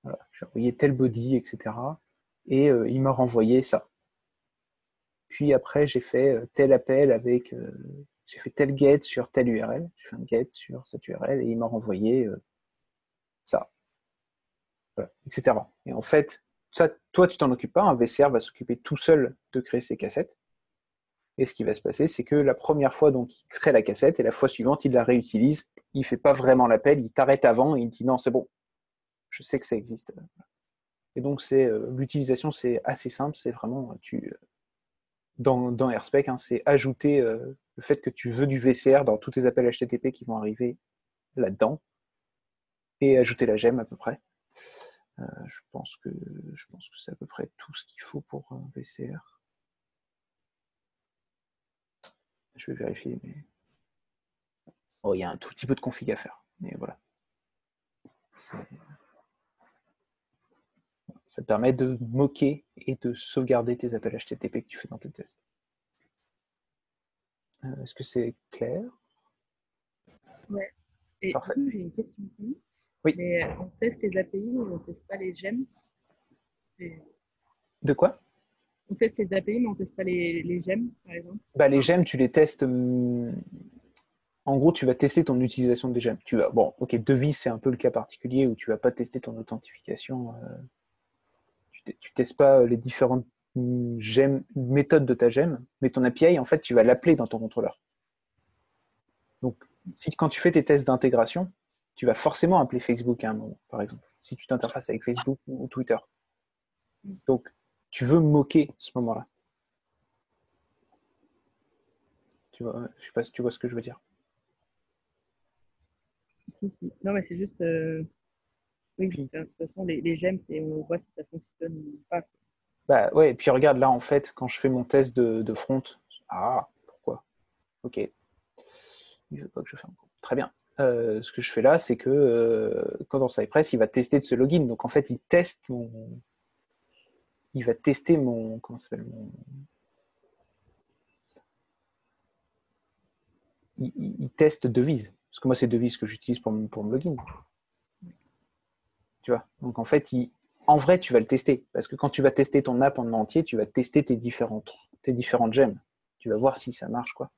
voilà, j'ai envoyé tel body, etc. Et il m'a renvoyé ça. Puis après, j'ai fait tel appel avec, j'ai fait tel get sur telle URL, j'ai fait un get sur cette URL et il m'a renvoyé ça, voilà, etc. Et en fait, ça, toi, tu t'en occupes pas, un VCR va s'occuper tout seul de créer ses cassettes. Et ce qui va se passer, c'est que la première fois, donc, il crée la cassette et la fois suivante, il la réutilise. Il ne fait pas vraiment l'appel, il t'arrête avant et il dit non, c'est bon, je sais que ça existe. Et donc, l'utilisation, c'est assez simple. C'est vraiment, dans AirSpec, hein, c'est ajouter le fait que tu veux du VCR dans tous tes appels HTTP qui vont arriver là-dedans et ajouter la gemme à peu près. Je pense que c'est à peu près tout ce qu'il faut pour un VCR. Je vais vérifier, mais oh, il y a un tout petit peu de config à faire. Mais voilà. Ça te permet de moquer et de sauvegarder tes appels HTTP que tu fais dans tes tests. Est-ce que c'est clair? Ouais. Et parfait. Du coup, j'ai une question. Oui. Mais on teste les API, mais on ne teste pas les gemmes. De quoi? On teste les API, mais on ne teste pas les gemmes, par exemple. Bah, les gemmes, tu les testes. En gros, tu vas tester ton utilisation des gemmes. Bon, ok, Devise, c'est un peu le cas particulier où tu vas pas tester ton authentification. Tu testes pas les différentes méthodes de ta gemme, mais ton API, en fait, tu vas l'appeler dans ton contrôleur. Donc, quand tu fais tes tests d'intégration, tu vas forcément appeler Facebook à un moment, par exemple, si tu t'interfaces avec Facebook ou Twitter. Donc, tu veux moquer ce moment-là. Je ne sais pas si tu vois ce que je veux dire. Si. Non, mais c'est juste... Oui, de toute façon, les gemmes, on voit si ça fonctionne ou pas. Bah ouais, et puis regarde là, en fait, quand je fais mon test de front, ah, pourquoi? Ok. Il veut pas que je fasse un coup. Très bien. Ce que je fais là, c'est que quand dans Cypress, il va tester de ce login. Donc en fait, il va tester mon, comment ça s'appelle, il teste Devise. Parce que moi, c'est Devise que j'utilise pour me login. Tu vois. Donc en fait, en vrai, tu vas le tester. Parce que quand tu vas tester ton app en entier, tu vas tester tes différentes gemmes. Tu vas voir si ça marche, quoi.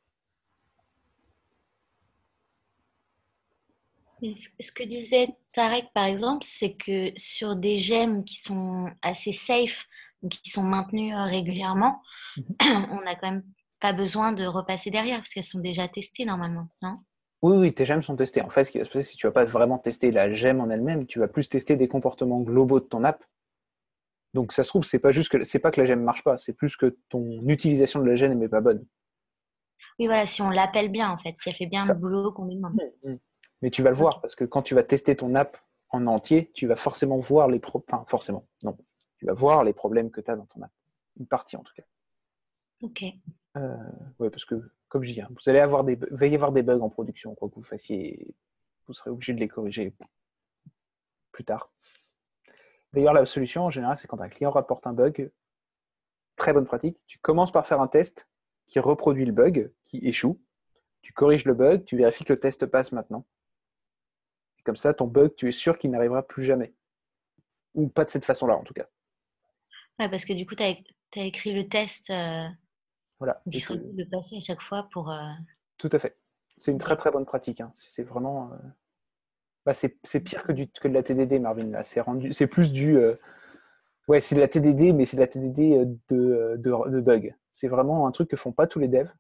Ce que disait Tarek, par exemple, c'est que sur des gemmes qui sont assez safe, qui sont maintenues régulièrement, on n'a quand même pas besoin de repasser derrière parce qu'elles sont déjà testées normalement, non? Oui, tes gemmes sont testées. En fait, ce qui va se passer, c'est que tu ne vas pas vraiment tester la gemme en elle-même, tu vas plus tester des comportements globaux de ton app. Donc ça se trouve, c'est pas que la gemme ne marche pas, c'est plus que ton utilisation de la gemme n'est pas bonne. Oui, voilà, si on l'appelle bien, en fait, si elle fait bien le boulot qu'on lui demande. Mais tu vas le voir, parce que quand tu vas tester ton app en entier, tu vas forcément voir forcément, non. Tu vas voir les problèmes que tu as dans ton app. Une partie, en tout cas. Ok. Ouais, parce que, comme je dis, il va y avoir des bugs en production, quoi que vous fassiez, vous serez obligé de les corriger plus tard. D'ailleurs, la solution, en général, c'est quand un client rapporte un bug, très bonne pratique, tu commences par faire un test qui reproduit le bug, qui échoue, tu corriges le bug, tu vérifies que le test passe maintenant. Et comme ça, ton bug, tu es sûr qu'il n'arrivera plus jamais. Ou pas de cette façon-là, en tout cas. Ouais, parce que du coup, tu as écrit le test, voilà. il serait de le passer à chaque fois pour... Tout à fait. C'est une très très bonne pratique. Hein. C'est vraiment... c'est pire que de la TDD, Marvin. Là. C'est plus du... Ouais, c'est de la TDD, mais c'est de la TDD de bug. C'est vraiment un truc que font pas tous les devs.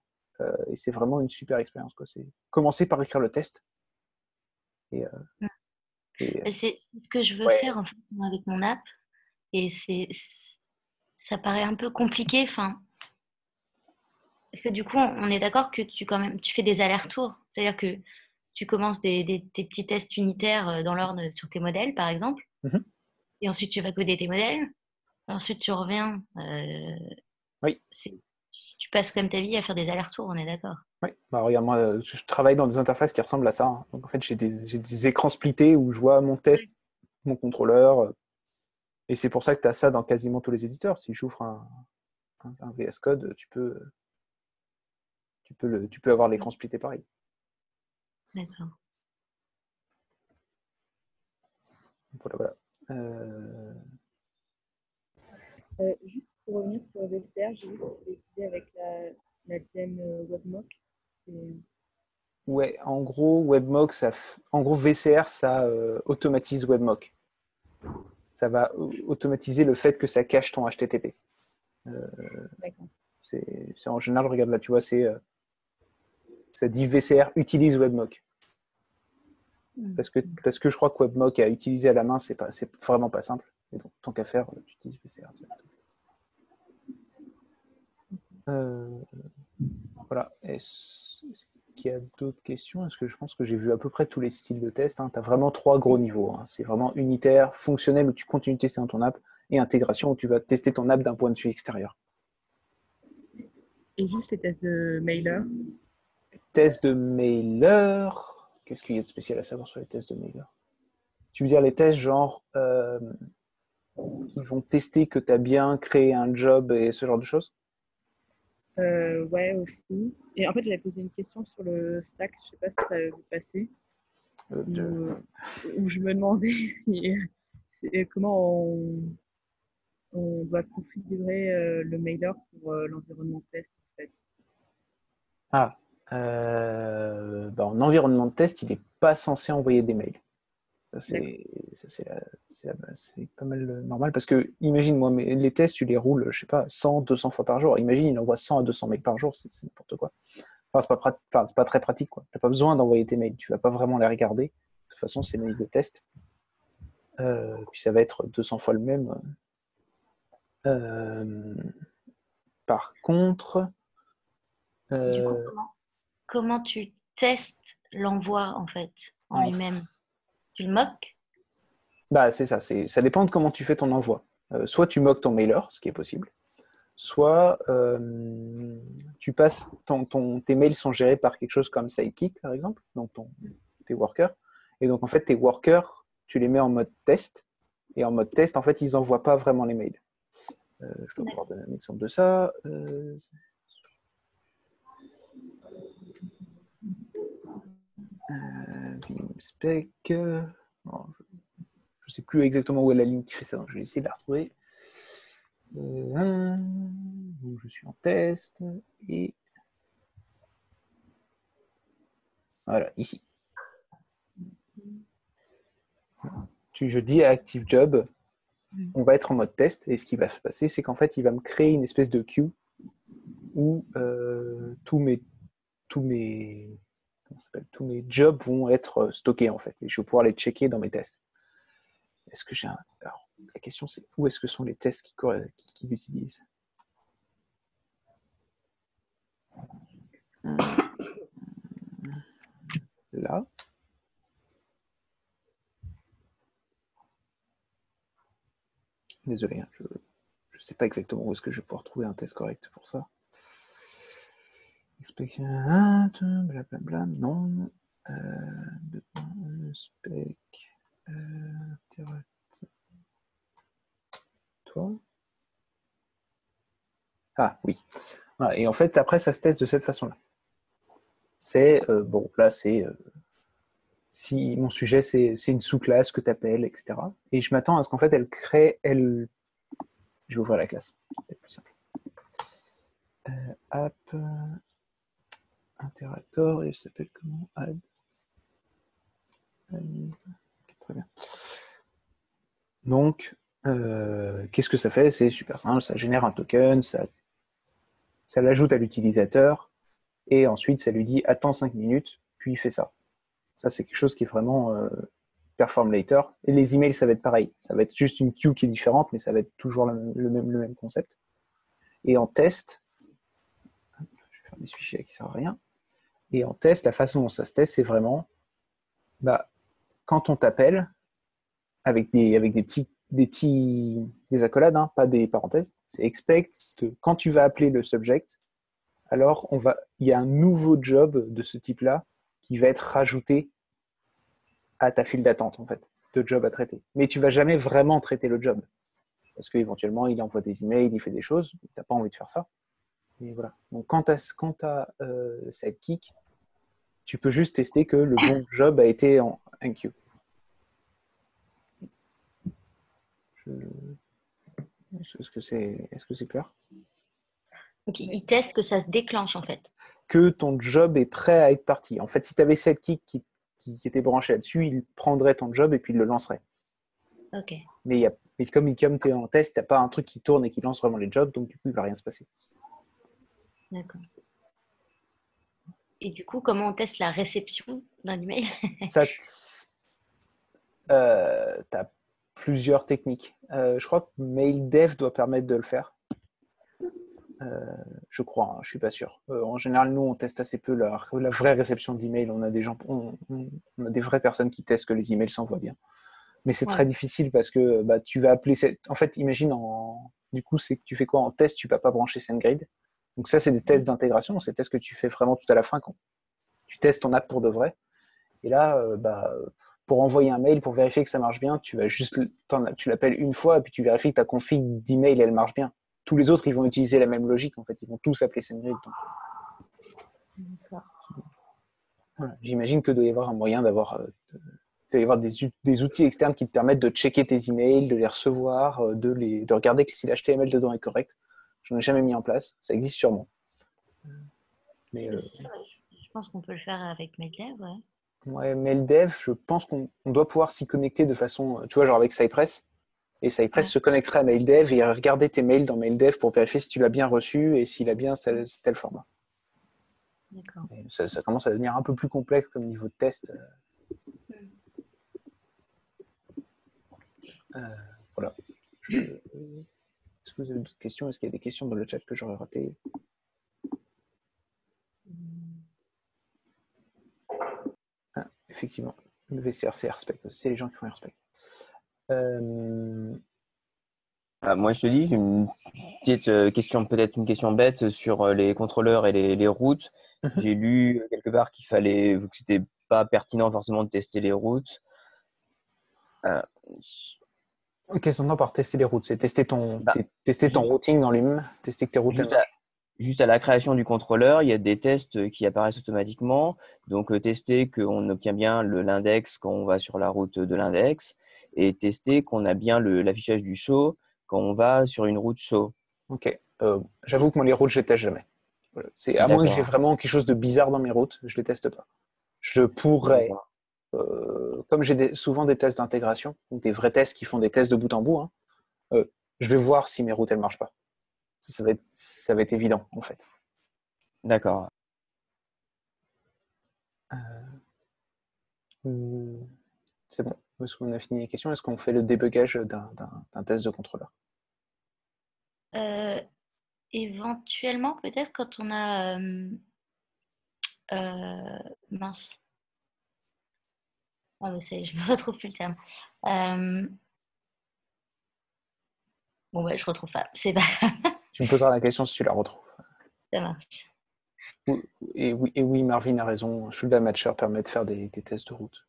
Et c'est vraiment une super expérience. C'est commencer par écrire le test. C'est ce que je veux faire en fait, avec mon app. Et ça paraît un peu compliqué. Enfin, parce que du coup, on est d'accord que tu fais des allers-retours. C'est-à-dire que tu commences tes petits tests unitaires dans l'ordre sur tes modèles, par exemple. Mm-hmm. Et ensuite, tu vas coder tes modèles. Ensuite, tu reviens. Oui. Tu passes comme ta vie à faire des allers-retours, on est d'accord. Oui. Bah, regarde, moi, je travaille dans des interfaces qui ressemblent à ça. Hein. Donc, en fait, j'ai des écrans splittés où je vois mon test, mon contrôleur. Et c'est pour ça que tu as ça dans quasiment tous les éditeurs. Si j'ouvre un VS Code, tu peux avoir l'écran splitté pareil. D'accord. Voilà. Juste pour revenir sur VCR, j'ai vu que tu utilisé avec la TM WebMock. Ouais, en gros, WebMock, VCR, ça automatise WebMock. Ça va automatiser le fait que ça cache ton HTTP. D'accord. C'est en général, regarde là, tu vois, ça dit VCR utilise WebMock. Parce que je crois que WebMock à utiliser à la main, c'est vraiment pas simple. Et donc, tant qu'à faire, tu utilises VCR. Voilà. Est-ce qu'il y a d'autres questions? Est-ce que je pense que j'ai vu à peu près tous les styles de test, hein. Tu as vraiment 3 gros niveaux, hein. C'est vraiment unitaire, fonctionnel où tu continues de tester dans ton app, et intégration où tu vas tester ton app d'un point de vue extérieur. Et juste les tests de mailer. Tests de mailer. Qu'est-ce qu'il y a de spécial à savoir sur les tests de mailer? Tu veux dire les tests genre qui vont tester que tu as bien créé un job et ce genre de choses? Ouais, aussi. Et en fait, j'avais posé une question sur le Slack, je sais pas si ça a vu passer, où je me demandais comment on doit configurer le mailer pour l'environnement test, en fait. En environnement de test, il n'est pas censé envoyer des mails. C'est pas mal normal parce que, imagine, moi, les tests, tu les roules, je sais pas, 100, 200 fois par jour. Imagine, il envoie 100 à 200 mails par jour, c'est n'importe quoi. Enfin, c'est pas très pratique, quoi. T'as pas besoin d'envoyer tes mails, tu vas pas vraiment les regarder. De toute façon, c'est mails de test. Puis ça va être 200 fois le même. Par contre... Du coup, comment tu testes l'envoi, en fait, en lui-même? Tu le moques? Bah, c'est ça. Ça dépend de comment tu fais ton envoi. Soit tu moques ton mailer, ce qui est possible. Soit tu passes tes mails sont gérés par quelque chose comme Sidekick, par exemple, donc tes workers. Et donc, en fait, tes workers, tu les mets en mode test. Et en mode test, en fait, ils n'envoient pas vraiment les mails. Je dois pouvoir donner un exemple de ça. Spec. Bon, je ne sais plus exactement où est la ligne qui fait ça, donc je vais essayer de la retrouver. Donc je suis en test et voilà, ici. Je dis à ActiveJob, on va être en mode test et ce qui va se passer, c'est qu'en fait, il va me créer une espèce de queue où tous mes jobs vont être stockés en fait et je vais pouvoir les checker dans mes tests. Est-ce que j'ai Alors, la question c'est où est-ce que sont les tests qui l'utilisent? Là. Désolé, hein, je ne sais pas exactement où est-ce que je vais pouvoir trouver un test correct pour ça. Spec, blablabla, non. Spec, toi. Ah oui. Voilà. Et en fait, après, ça se teste de cette façon-là. C'est, bon, là, c'est, si mon sujet, c'est une sous-classe que tu appelles, etc. Et je m'attends à ce qu'en fait, je vais ouvrir la classe. C'est plus simple. App, Interactor, et il s'appelle comment? Add. Très bien. Donc, qu'est-ce que ça fait? C'est super simple, ça génère un token, ça l'ajoute à l'utilisateur, et ensuite ça lui dit attends 5 minutes, puis il fait ça. Ça, c'est quelque chose qui est vraiment perform later. Et les emails, ça va être pareil. Ça va être juste une queue qui est différente, mais ça va être toujours le même concept. Et en test, je vais faire des fichiers qui ne servent à rien. Et en test, la façon dont ça se teste, c'est vraiment quand on t'appelle avec des accolades, hein, pas des parenthèses, c'est expect que quand tu vas appeler le subject, alors il y a un nouveau job de ce type-là qui va être rajouté à ta file d'attente en fait, de job à traiter. Mais tu vas jamais vraiment traiter le job. parce qu'éventuellement, il envoie des emails, il fait des choses, tu n'as pas envie de faire ça. Et voilà. Donc, quand tu as Sidekick, tu peux juste tester que le bon job a été en queue. Est-ce que c'est clair? Donc, il teste que ça se déclenche, en fait. Que ton job est prêt à être parti. En fait, si tu avais Sidekick qui était branché là-dessus, il prendrait ton job et puis il le lancerait. Ok. Mais comme tu es en test, tu n'as pas un truc qui tourne et qui lance vraiment les jobs, donc du coup, il ne va rien se passer. D'accord. Et du coup, comment on teste la réception d'un email? Tu as plusieurs techniques. Je crois que MailDev doit permettre de le faire. Je crois, hein, je suis pas sûr. En général, nous, on teste assez peu la vraie réception d'email. On a des vraies personnes qui testent que les emails s'envoient bien. Mais c'est très difficile parce que tu vas appeler. En fait, imagine, du coup, c'est que tu fais quoi en test? Tu vas pas brancher SendGrid. Donc ça, c'est des tests d'intégration. C'est des tests que tu fais vraiment tout à la fin quand tu testes ton app pour de vrai. Et là, pour envoyer un mail, pour vérifier que ça marche bien, tu l'appelles une fois et puis tu vérifies que ta config d'email, elle marche bien. Tous les autres, ils vont utiliser la même logique. En fait, ils vont tous appeler SendGrid. Voilà. J'imagine que doit y avoir un moyen d'avoir des outils externes qui te permettent de checker tes emails, de les recevoir, de regarder si l'HTML dedans est correct. Je n'en ai jamais mis en place. Ça existe sûrement. Mais, je pense qu'on peut le faire avec MailDev, ouais. Ouais, MailDev, je pense qu'on doit pouvoir s'y connecter de façon, tu vois, genre avec Cypress. Et Cypress se connecterait à MailDev et regarder tes mails dans MailDev pour vérifier si tu l'as bien reçu et s'il a bien tel format. D'accord. Ça commence à devenir un peu plus complexe comme niveau de test. Voilà. Est-ce que vous avez d'autres questions? Est-ce qu'il y a des questions dans le chat que j'aurais raté? Effectivement, le VCRC respect. C'est les gens qui font respect. Moi, je te dis, j'ai une petite question, peut-être une question bête sur les contrôleurs et les routes. J'ai lu quelque part qu'il fallait, que c'était pas pertinent forcément de tester les routes. Qu'est-ce qu'on entend par tester les routes? C'est tester ton routing en lui-même, tester que tes routes. Juste à la création du contrôleur, il y a des tests qui apparaissent automatiquement. Donc, tester qu'on obtient bien l'index quand on va sur la route de l'index et tester qu'on a bien l'affichage du show quand on va sur une route show. Ok. J'avoue que moi, les routes, je les teste jamais. Voilà. À moins que j'ai vraiment quelque chose de bizarre dans mes routes, je les teste pas. Je pourrais, comme j'ai souvent des tests d'intégration, donc des vrais tests qui font des tests de bout en bout, hein, je vais voir si mes routes, elles marchent pas. Ça va être évident, en fait. D'accord. C'est bon. Est-ce qu'on a fini les questions? Est-ce qu'on fait le débugage d'un test de contrôleur? Éventuellement, peut-être quand on a... mince. Oh, mais ça y est, je me retrouve plus le terme. Bon, ouais, je retrouve pas. C'est pas grave. Tu me poseras la question si tu la retrouves. Ça marche. Et oui, Marvin a raison. Shoulda Matcher permet de faire des tests de route.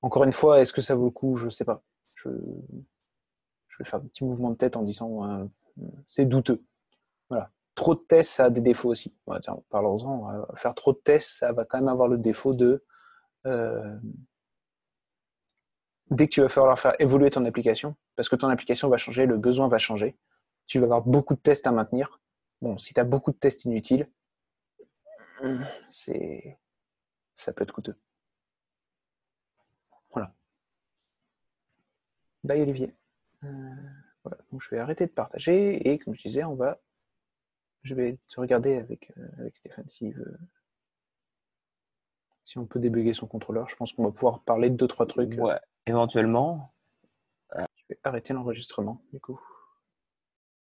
Encore une fois, est-ce que ça vaut le coup? Je ne sais pas. Je vais faire un petit mouvement de tête en disant c'est douteux. Voilà. Trop de tests, ça a des défauts aussi. Ouais, tiens, parlons-en. Faire trop de tests, ça va quand même avoir le défaut de dès que tu vas falloir faire évoluer ton application, parce que ton application va changer, le besoin va changer, tu vas avoir beaucoup de tests à maintenir. Bon, si tu as beaucoup de tests inutiles, ça peut être coûteux. Voilà. Bye Olivier. Voilà. Donc, je vais arrêter de partager et comme je disais, je vais te regarder avec Stéphane si on peut débugger son contrôleur. Je pense qu'on va pouvoir parler de 2-3 trucs. Ouais, éventuellement. Je vais arrêter l'enregistrement du coup.